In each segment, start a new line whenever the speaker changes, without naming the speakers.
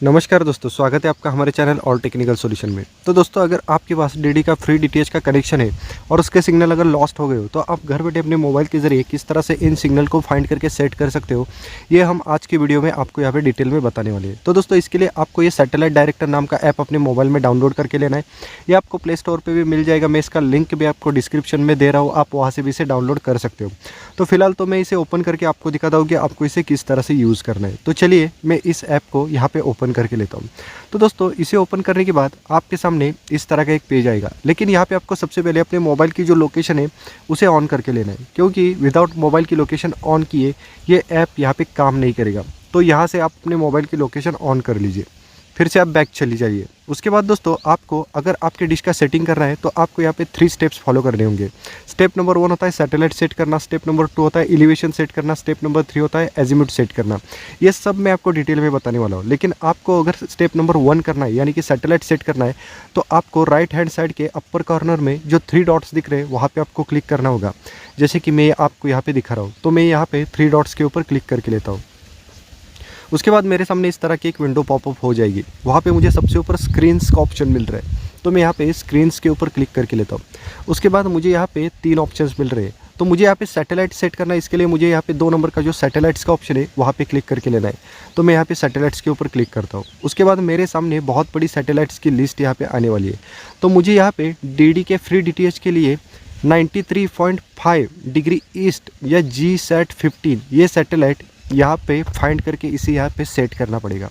नमस्कार दोस्तों, स्वागत है आपका हमारे चैनल ऑल टेक्निकल सॉल्यूशन में। तो दोस्तों, अगर आपके पास डीडी का फ्री डीटीएच का कनेक्शन है और उसके सिग्नल अगर लॉस्ट हो गए हो, तो आप घर बैठे अपने मोबाइल के ज़रिए किस तरह से इन सिग्नल को फाइंड करके सेट कर सकते हो, ये हम आज की वीडियो में आपको यहाँ पे डिटेल में बताने वाले हैं। तो दोस्तों, इसके लिए आपको ये सैटेलाइट डायरेक्टर नाम का ऐप अपने मोबाइल में डाउनलोड करके लेना है। ये आपको प्ले स्टोर पर भी मिल जाएगा, मैं इसका लिंक भी आपको डिस्क्रिप्शन में दे रहा हूँ, आप वहाँ से भी इसे डाउनलोड कर सकते हो। तो फिलहाल तो मैं इसे ओपन करके आपको दिखाता हूँ कि आपको इसे किस तरह से यूज़ करना है। तो चलिए मैं इस ऐप को यहाँ पे ओपन करके लेता हूँ। तो दोस्तों, इसे ओपन करने के बाद आपके सामने इस तरह का एक पेज आएगा, लेकिन यहाँ पे आपको सबसे पहले अपने मोबाइल की जो लोकेशन है उसे ऑन करके लेना है, क्योंकि विदाउट मोबाइल की लोकेशन ऑन किए ये ऐप यहाँ पे काम नहीं करेगा। तो यहाँ से आप अपने मोबाइल की लोकेशन ऑन कर लीजिए, फिर से आप बैक चली जाइए। उसके बाद दोस्तों, आपको अगर आपके डिश का सेटिंग करना है तो आपको यहाँ पे 3 स्टेप्स फॉलो करने होंगे। स्टेप नंबर 1 होता है सैटेलाइट सेट करना, स्टेप नंबर 2 होता है एलिवेशन सेट करना, स्टेप नंबर 3 होता है एजीम्यूट सेट करना। ये सब मैं आपको डिटेल में बताने वाला हूँ, लेकिन आपको अगर स्टेप नंबर 1 करना है यानी कि सैटेलाइट सेट करना है, तो आपको राइट हैंड साइड के अपर कॉर्नर में जो 3 डॉट्स दिख रहे हैं वहाँ पर आपको क्लिक करना होगा। जैसे कि मैं आपको यहाँ पर दिखा रहा हूँ, तो मैं यहाँ पर 3 डॉट्स के ऊपर क्लिक करके लेता हूँ। उसके बाद मेरे सामने इस तरह की एक विंडो पॉपअप हो जाएगी। वहाँ पे मुझे सबसे ऊपर स्क्रीन्स का ऑप्शन मिल रहा है, तो मैं यहाँ पे स्क्रीन्स के ऊपर क्लिक करके लेता हूँ। उसके बाद मुझे यहाँ पे 3 ऑप्शंस मिल रहे हैं, तो मुझे यहाँ पे सैटेलाइट सेट करना है। इसके लिए मुझे यहाँ पे 2 नंबर का जो सैटेलाइट्स का ऑप्शन है वहाँ पे क्लिक करके लेना है, तो मैं यहाँ पे सैटेलाइट्स के ऊपर क्लिक करता हूँ। उसके बाद मेरे सामने बहुत बड़ी सैटेलाइट्स की लिस्ट यहाँ पे आने वाली है। तो मुझे यहाँ पे डी के फ्री DTH के लिए 93.5 डिग्री ईस्ट या GSAT-15 ये सैटेलाइट यहाँ पे फाइंड करके इसे यहाँ पे सेट करना पड़ेगा।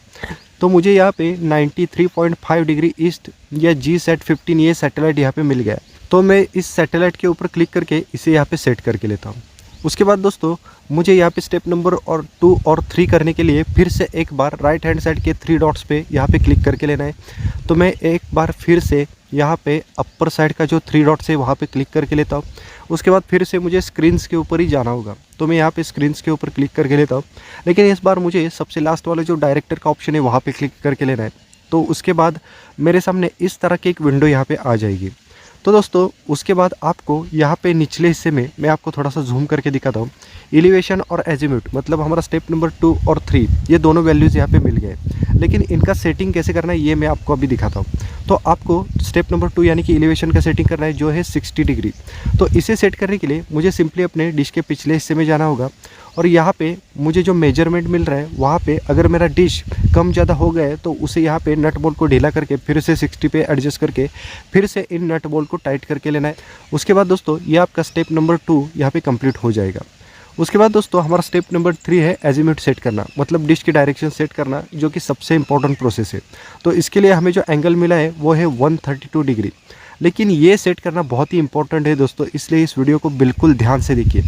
तो मुझे यहाँ पे 93.5 डिग्री ईस्ट या GSAT-15 ये सैटेलाइट यहाँ पे मिल गया। तो मैं इस सैटेलाइट के ऊपर क्लिक करके इसे यहाँ पे सेट करके लेता हूँ। उसके बाद दोस्तों, मुझे यहाँ पे स्टेप नंबर 2 और 3 करने के लिए फिर से एक बार राइट हैंड साइड के 3 डॉट्स पे यहाँ पे क्लिक करके लेना है। तो मैं एक बार फिर से यहाँ पे अपर साइड का जो 3 डॉट्स है वहाँ पे क्लिक करके लेता हूँ। उसके बाद फिर से मुझे स्क्रीन्स के ऊपर ही जाना होगा, तो मैं यहाँ पे स्क्रीन्स के ऊपर क्लिक करके लेता हूँ, लेकिन इस बार मुझे सबसे लास्ट वाला जो डायरेक्टर का ऑप्शन है वहाँ पे क्लिक करके लेना है। तो उसके बाद मेरे सामने इस तरह की एक विंडो यहाँ पे आ जाएगी। तो दोस्तों, उसके बाद आपको यहाँ पे निचले हिस्से में मैं आपको थोड़ा सा जूम करके दिखाता हूँ। एलिवेशन और एजीम्यूट मतलब हमारा स्टेप नंबर 2 और 3 ये दोनों वैल्यूज़ यहाँ पे मिल गए, लेकिन इनका सेटिंग कैसे करना है ये मैं आपको अभी दिखाता हूँ। तो आपको स्टेप नंबर 2 यानी कि एलिवेशन का सेटिंग करना है, जो है 60 डिग्री। तो इसे सेट करने के लिए मुझे सिंपली अपने डिश के पिछले हिस्से में जाना होगा, और यहाँ पे मुझे जो मेजरमेंट मिल रहा है वहाँ पे अगर मेरा डिश कम ज़्यादा हो गया है तो उसे यहाँ पे नट बोल्ट को ढीला करके फिर से 60 पे एडजस्ट करके फिर से इन नट बोल्ट को टाइट करके लेना है। उसके बाद दोस्तों, ये आपका स्टेप नंबर 2 यहाँ पे कंप्लीट हो जाएगा। उसके बाद दोस्तों, हमारा स्टेप नंबर 3 है एजीम्यूट सेट करना, मतलब डिश की डायरेक्शन सेट करना, जो कि सबसे इंपॉर्टेंट प्रोसेस है। तो इसके लिए हमें जो एंगल मिला है वो है 132 डिग्री, लेकिन ये सेट करना बहुत ही इंपॉर्टेंट है दोस्तों, इसलिए इस वीडियो को बिल्कुल ध्यान से देखिए।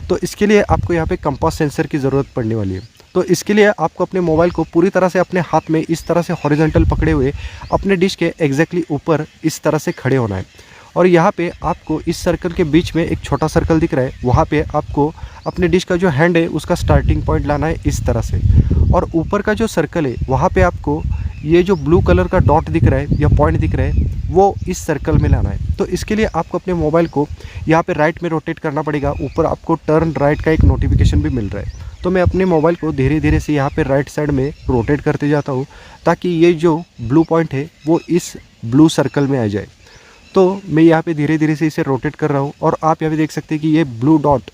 तो इसके लिए आपको यहाँ पे कंपास सेंसर की ज़रूरत पड़ने वाली है। तो इसके लिए आपको अपने मोबाइल को पूरी तरह से अपने हाथ में इस तरह से हॉरिजॉन्टल पकड़े हुए अपने डिश के एग्जैक्टली ऊपर इस तरह से खड़े होना है, और यहाँ पे आपको इस सर्कल के बीच में एक छोटा सर्कल दिख रहा है, वहाँ पे आपको अपने डिश का जो हैंड है उसका स्टार्टिंग पॉइंट लाना है इस तरह से, और ऊपर का जो सर्कल है वहाँ पे आपको ये जो ब्लू कलर का डॉट दिख रहा है या पॉइंट दिख रहा है वो इस सर्कल में लाना है। तो इसके लिए आपको अपने मोबाइल को यहाँ पे राइट में रोटेट करना पड़ेगा। ऊपर आपको टर्न राइट का एक नोटिफिकेशन भी मिल रहा है, तो मैं अपने मोबाइल को धीरे धीरे से यहाँ पे राइट साइड में रोटेट करते जाता हूँ, ताकि ये जो ब्लू पॉइंट है वो इस ब्लू सर्कल में आ जाए। तो मैं यहाँ पे धीरे धीरे से इसे रोटेट कर रहा हूँ, और आप यहाँ पे देख सकते हैं कि ये ब्लू डॉट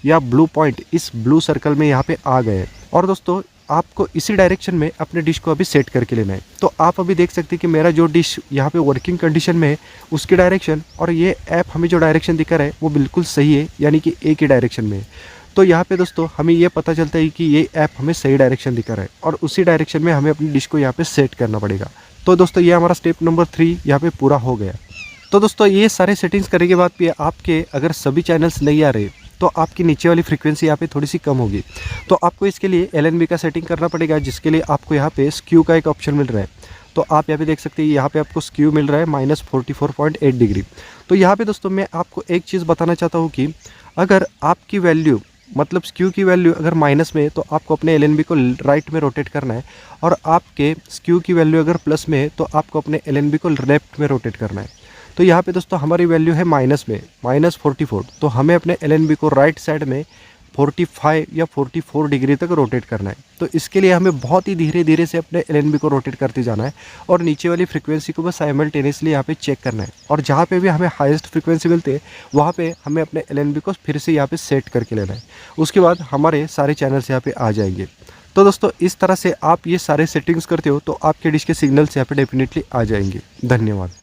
या ब्लू पॉइंट इस ब्लू सर्कल में यहाँ पे आ गए हैं। और दोस्तों, आपको इसी डायरेक्शन में अपने डिश को अभी सेट करके लेना है। तो आप अभी देख सकते हैं कि मेरा जो डिश यहाँ पे वर्किंग कंडीशन में है उसकी डायरेक्शन और ये ऐप हमें जो डायरेक्शन दिखा रहा है वो बिल्कुल सही है, यानी कि एक ही डायरेक्शन में है। तो यहाँ पे दोस्तों, हमें ये पता चलता है कि ये ऐप हमें सही डायरेक्शन दिखा रहा है, और उसी डायरेक्शन में हमें अपनी डिश को यहाँ पे सेट करना पड़ेगा। तो दोस्तों, ये हमारा स्टेप नंबर 3 यहाँ पे पूरा हो गया। तो दोस्तों, ये सारे सेटिंग्स करने के बाद भी आपके अगर सभी चैनल्स नहीं आ रहे तो आपकी नीचे वाली फ्रीक्वेंसी यहाँ पे थोड़ी सी कम होगी। तो आपको इसके लिए LNB का सेटिंग करना पड़ेगा, जिसके लिए आपको यहाँ पे स्क्यू का एक ऑप्शन मिल रहा है। तो आप यहाँ पे देख सकते हैं, यहाँ पे आपको स्क्यू मिल रहा है -44.8 डिग्री। तो यहाँ पे दोस्तों, मैं आपको एक चीज़ बताना चाहता हूँ कि अगर आपकी वैल्यू मतलब स्क्यू की वैल्यू अगर माइनस में है तो आपको अपने LNB को राइट में रोटेट करना है, और आपके स्क्यू की वैल्यू अगर प्लस में है तो आपको अपने LNB को लेफ्ट में रोटेट करना है। तो यहाँ पे दोस्तों, हमारी वैल्यू है माइनस में -44, तो हमें अपने LNB को राइट साइड में 45 या 44 डिग्री तक रोटेट करना है। तो इसके लिए हमें बहुत ही धीरे धीरे से अपने LNB को रोटेट करते जाना है और नीचे वाली फ्रीक्वेंसी को बस साइमल्टेनियसली यहाँ पे चेक करना है, और जहाँ पे भी हमें हाईएस्ट फ्रीक्वेंसी मिलते हैं वहाँ पे हमें अपने LNB को फिर से यहाँ पे सेट करके लेना है। उसके बाद हमारे सारे चैनल्स यहाँ पे आ जाएंगे। तो दोस्तों इस तरह से आप ये सारे सेटिंग्स करते हो तो आपके डिश के सिग्नल्स यहाँ पे डेफिनेटली आ जाएंगे। धन्यवाद।